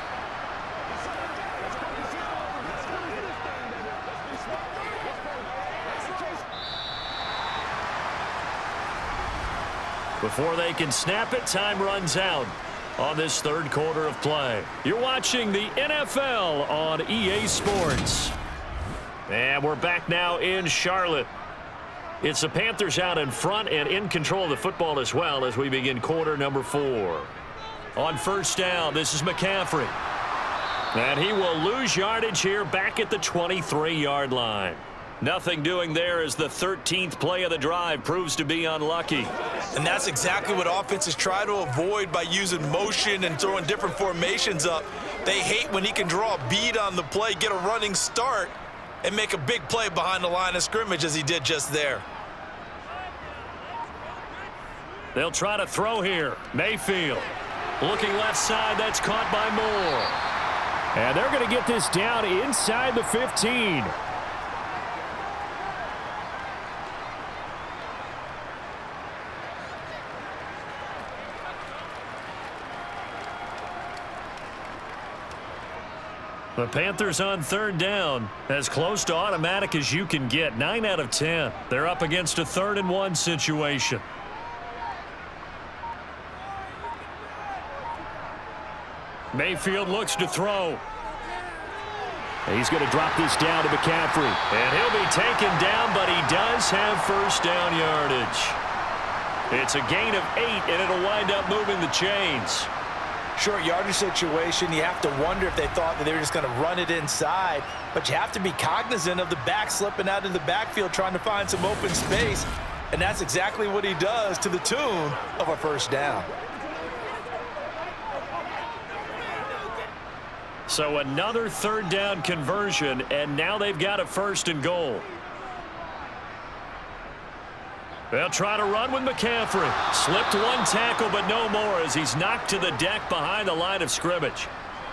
Before they can snap it, time runs out on this 3rd quarter of play. You're watching the NFL on EA Sports. And we're back now in Charlotte. It's the Panthers out in front and in control of the football as well as we begin quarter number 4. On 1st down, this is McCaffrey. And he will lose yardage here back at the 23-yard line. Nothing doing there as the 13th play of the drive proves to be unlucky. And that's exactly what offenses try to avoid by using motion and throwing different formations up. They hate when he can draw a bead on the play, get a running start, and make a big play behind the line of scrimmage as he did just there. They'll try to throw here. Mayfield looking left side. That's caught by Moore. And they're going to get this down inside the 15. The Panthers on third down, as close to automatic as you can get. 9 out of 10. They're up against a 3rd and 1 situation. Mayfield looks to throw. He's going to drop this down to McCaffrey. And he'll be taken down, but he does have first down yardage. It's a gain of 8, and it'll wind up moving the chains. Short yardage situation, you have to wonder if they thought that they were just going to run it inside. But you have to be cognizant of the back slipping out of the backfield trying to find some open space. And that's exactly what he does to the tune of a first down. So another 3rd down conversion, and now they've got a 1st and goal. They'll try to run with McCaffrey. Slipped one tackle, but no more as he's knocked to the deck behind the line of scrimmage.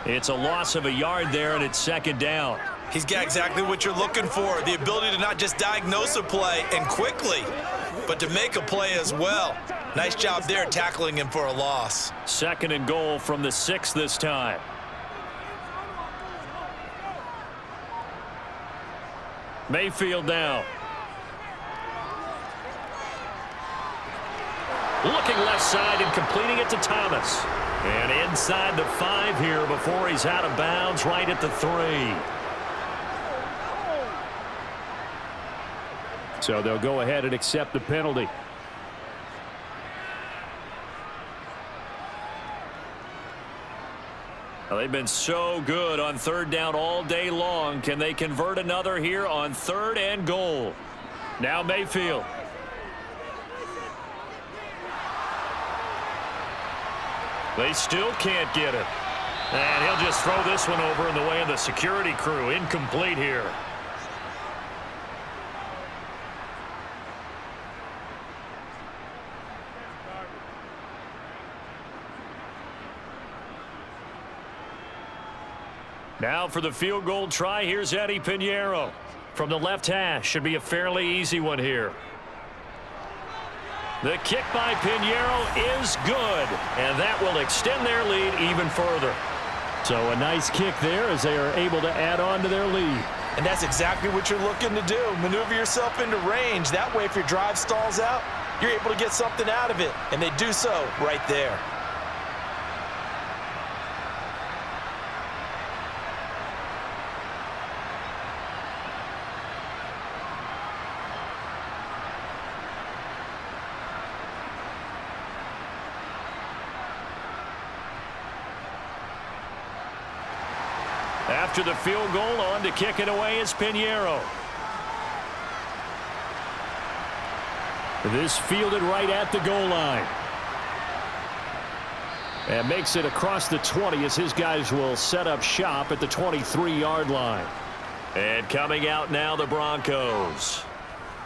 It's a loss of a yard there, and it's 2nd down. He's got exactly what you're looking for, the ability to not just diagnose a play and quickly, but to make a play as well. Nice job there tackling him for a loss. 2nd and goal from the 6 this time. Mayfield now. Looking left side and completing it to Thomas. And inside the 5 here before he's out of bounds right at the 3. So they'll go ahead and accept the penalty. Well, they've been so good on 3rd down all day long. Can they convert another here on 3rd and goal? Now Mayfield. They still can't get it. And he'll just throw this one over in the way of the security crew. Incomplete here. Now for the field goal try, here's Eddie Pinheiro. From the left hash, should be a fairly easy one here. The kick by Pinheiro is good, and that will extend their lead even further. So a nice kick there as they are able to add on to their lead. And that's exactly what you're looking to do. Maneuver yourself into range. That way, if your drive stalls out, you're able to get something out of it. And they do so right there. After the field goal, on to kick it away is Pinheiro. This fielded right at the goal line. And makes it across the 20 as his guys will set up shop at the 23-yard line. And coming out now, the Broncos.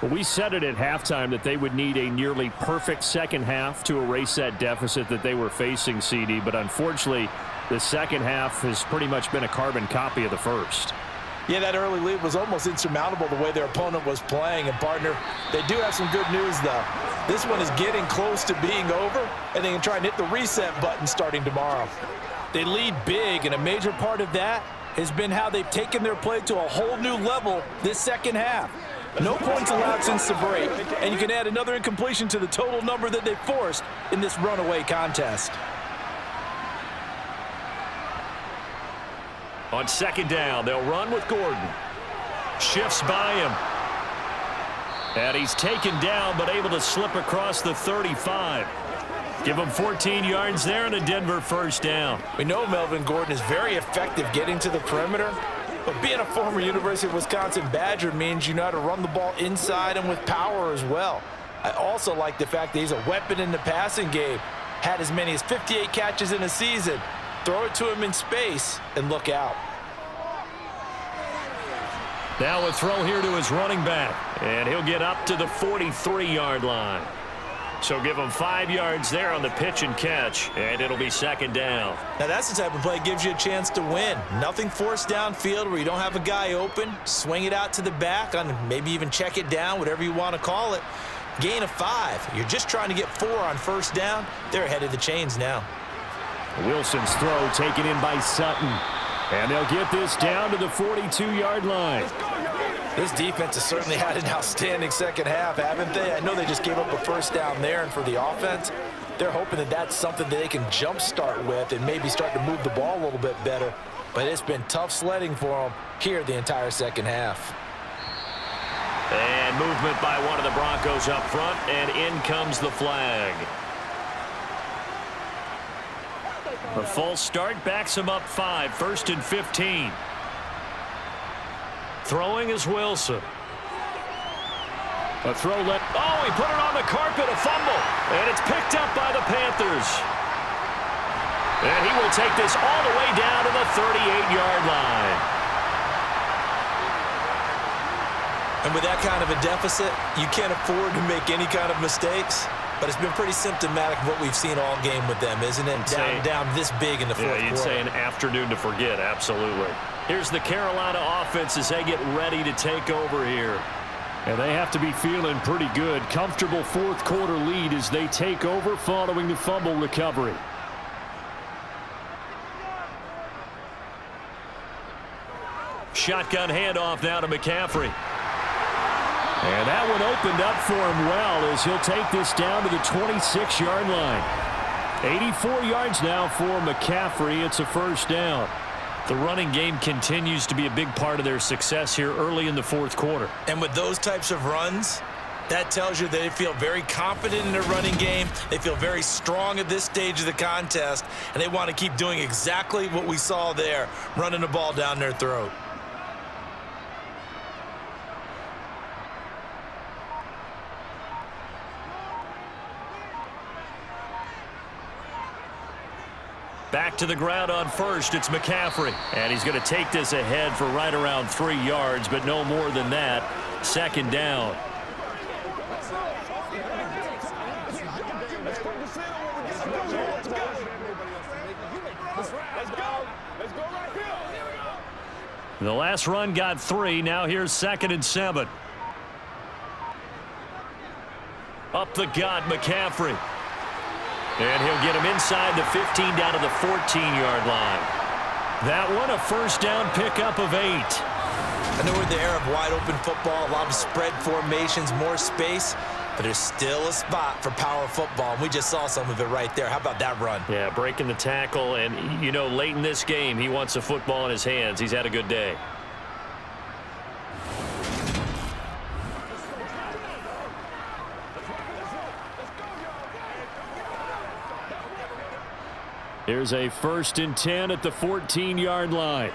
Well, we said it at halftime that they would need a nearly perfect second half to erase that deficit that they were facing, CD, but unfortunately, the second half has pretty much been a carbon copy of the first. Yeah, that early lead was almost insurmountable the way their opponent was playing. And, partner, they do have some good news, though. This one is getting close to being over, and they can try and hit the reset button starting tomorrow. They lead big, and a major part of that has been how they've taken their play to a whole new level this second half. No points allowed since the break, and you can add another incompletion to the total number that they forced in this runaway contest. On second down, they'll run with Gordon. Shifts by him. And he's taken down, but able to slip across the 35. Give him 14 yards there and a Denver first down. We know Melvin Gordon is very effective getting to the perimeter, But being a former University of Wisconsin Badger means you know how to run the ball inside and with power as well. I also like the fact that he's a weapon in the passing game. Had as many as 58 catches in a season. Throw it to him in space and look out. Now a throw here to his running back, and he'll get up to the 43-yard line. So give him 5 yards there on the pitch and catch, and it'll be second down. Now that's the type of play that gives you a chance to win. Nothing forced downfield where you don't have a guy open. Swing it out to the back, maybe even check it down, whatever you want to call it. Gain of 5. You're just trying to get 4 on first down. They're ahead of the chains now. Wilson's throw taken in by Sutton. And they'll get this down to the 42-yard line. This defense has certainly had an outstanding second half, haven't they? I know they just gave up a first down there, and for the offense, they're hoping that that's something that they can jumpstart with and maybe start to move the ball a little bit better. But it's been tough sledding for them here the entire second half. And movement by one of the Broncos up front, and in comes the flag. A false start backs him up 5, 1st and 15. Throwing is Wilson. A throw left. Oh, he put it on the carpet, a fumble. And it's picked up by the Panthers. And he will take this all the way down to the 38-yard line. And with that kind of a deficit, you can't afford to make any kind of mistakes. But it's been pretty symptomatic of what we've seen all game with them, isn't it? Down this big in the fourth quarter. Yeah, you'd say an afternoon to forget, absolutely. Here's the Carolina offense as they get ready to take over here. And they have to be feeling pretty good. Comfortable fourth quarter lead as they take over following the fumble recovery. Shotgun handoff now to McCaffrey. And that one opened up for him well as he'll take this down to the 26-yard line. 84 yards now for McCaffrey. It's a first down. The running game continues to be a big part of their success here early in the fourth quarter. And with those types of runs, that tells you that they feel very confident in their running game. They feel very strong at this stage of the contest, and they want to keep doing exactly what we saw there, running the ball down their throat. Back to the ground on first, it's McCaffrey. And he's going to take this ahead for right around 3 yards, but no more than that. Second down. The last run got 3. Now here's 2nd and 7. Up the gut, McCaffrey. And he'll get him inside the 15 down to the 14-yard line. That one a first down pickup of 8. I know we're in the era of wide-open football, a lot of spread formations, more space, but there's still a spot for power football, and we just saw some of it right there. How about that run? Yeah, breaking the tackle, and, you know, late in this game, he wants the football in his hands. He's had a good day. Here's a 1st and 10 at the 14-yard line.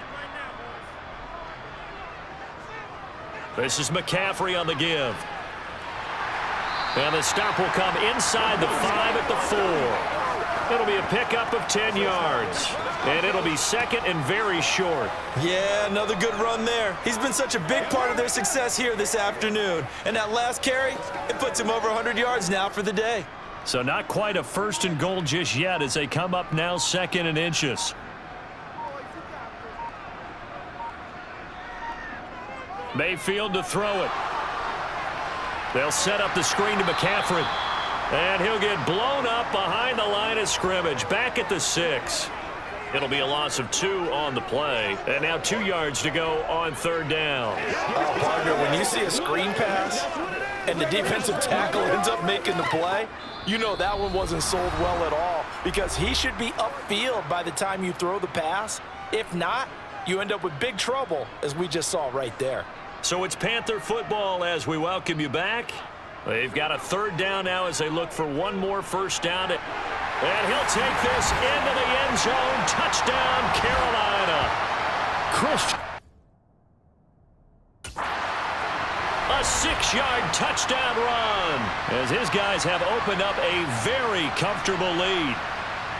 This is McCaffrey on the give. And the stop will come inside the 5 at the 4. It'll be a pickup of 10 yards. And it'll be 2nd and very short. Yeah, another good run there. He's been such a big part of their success here this afternoon. And that last carry, it puts him over 100 yards now for the day. So not quite a 1st and goal just yet as they come up now 2nd and inches. Mayfield to throw it. They'll set up the screen to McCaffrey. And he'll get blown up behind the line of scrimmage. Back at the 6. It'll be a loss of 2 on the play. And now 2 yards to go on 3rd down. Partner, when you see a screen pass and the defensive tackle ends up making the play, you know that one wasn't sold well at all because he should be upfield by the time you throw the pass. If not, you end up with big trouble, as we just saw right there. So it's Panther football as we welcome you back. They've got a 3rd down now as they look for one more first down. And he'll take this into the end zone. Touchdown, Carolina. Christian. A 6-yard touchdown run as his guys have opened up a very comfortable lead.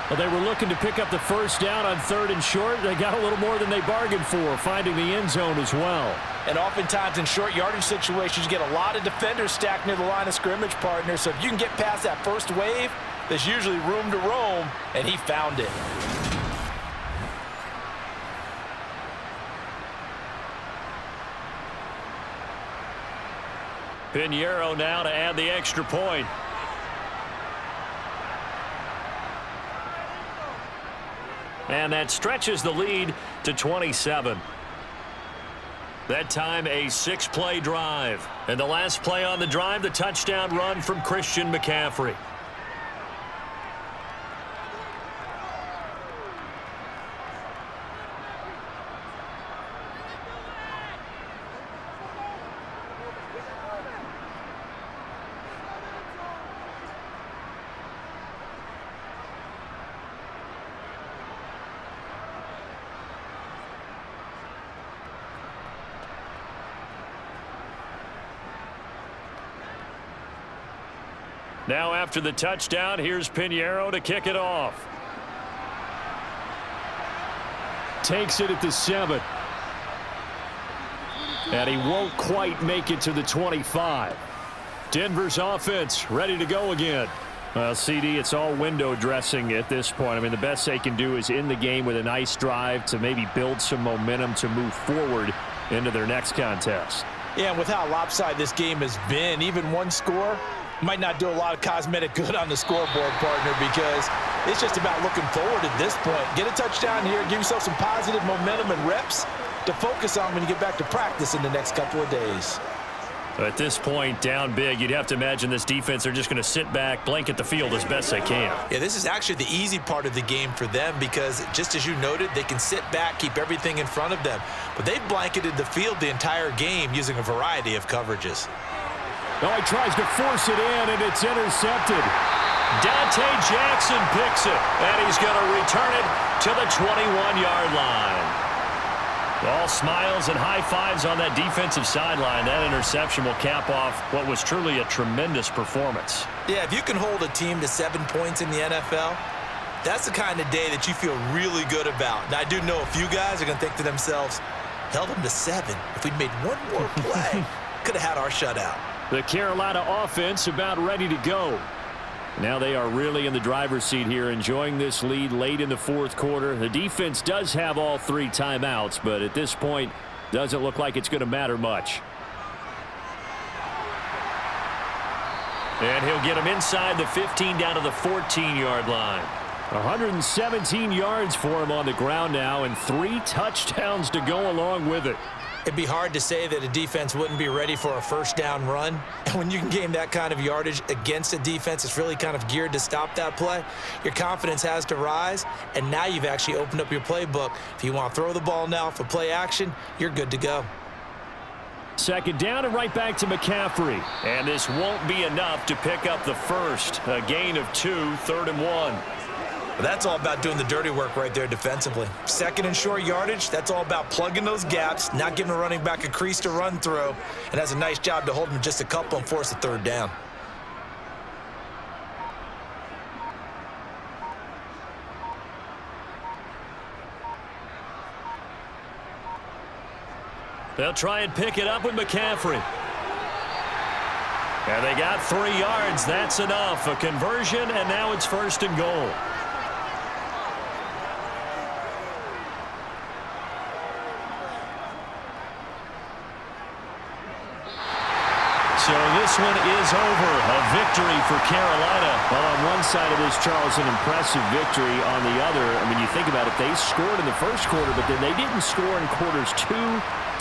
Well, they were looking to pick up the first down on 3rd and short. They got a little more than they bargained for, finding the end zone as well. And oftentimes in short yardage situations, you get a lot of defenders stacked near the line of scrimmage, partner. So if you can get past that first wave, there's usually room to roam, and he found it. Pinheiro now to add the extra point. And that stretches the lead to 27. That time a 6-play drive. And the last play on the drive, the touchdown run from Christian McCaffrey. Now after the touchdown, here's Pinheiro to kick it off. Takes it at the 7. And he won't quite make it to the 25. Denver's offense ready to go again. Well, CD, it's all window dressing at this point. I mean, the best they can do is in the game with a nice drive to maybe build some momentum to move forward into their next contest. Yeah, and with how lopsided this game has been, even one score might not do a lot of cosmetic good on the scoreboard, partner, because it's just about looking forward at this point. Get a touchdown here, give yourself some positive momentum and reps to focus on when you get back to practice in the next couple of days. At this point, down big, you'd have to imagine this defense are just going to sit back, blanket the field as best they can. Yeah, this is actually the easy part of the game for them because, just as you noted, they can sit back, keep everything in front of them. But they've blanketed the field the entire game using a variety of coverages. Oh, he tries to force it in, and it's intercepted. Dante Jackson picks it, and he's going to return it to the 21-yard line. All smiles and high fives on that defensive sideline. That interception will cap off what was truly a tremendous performance. Yeah, if you can hold a team to 7 points in the NFL, that's the kind of day that you feel really good about. Now, I do know a few guys are going to think to themselves, held them to 7. If we'd made one more play, could have had our shutout. The Carolina offense about ready to go. Now they are really in the driver's seat here, enjoying this lead late in the 4th quarter. The defense does have all 3 timeouts, but at this point, doesn't look like it's going to matter much. And he'll get him inside the 15 down to the 14-yard line. 117 yards for him on the ground now, and 3 touchdowns to go along with it. It'd be hard to say that a defense wouldn't be ready for a first down run. And when you can gain that kind of yardage against a defense that's really kind of geared to stop that play, your confidence has to rise. And now you've actually opened up your playbook. If you want to throw the ball now for play action, you're good to go. 2nd down and right back to McCaffrey. And this won't be enough to pick up the first. A gain of 2, 3rd and 1. That's all about doing the dirty work right there defensively. 2nd and short yardage, that's all about plugging those gaps, not giving a running back a crease to run through, and has a nice job to hold him just a couple and force a 3rd down. They'll try and pick it up with McCaffrey. And they got 3 yards. That's enough. A conversion, and now it's 1st and goal. So this one is over. A victory for Carolina. Well, on one side of this, Charles, an impressive victory. On the other, I mean, you think about it, they scored in the 1st quarter, but then they didn't score in quarters 2,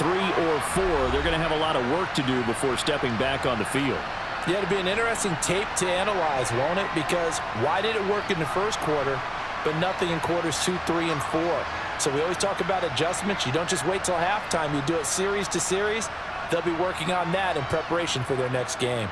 3, or 4. They're going to have a lot of work to do before stepping back on the field. Yeah, it'll be an interesting tape to analyze, won't it? Because why did it work in the 1st quarter, but nothing in quarters 2, 3, and 4? So we always talk about adjustments. You don't just wait till halftime. You do it series to series. They'll be working on that in preparation for their next game.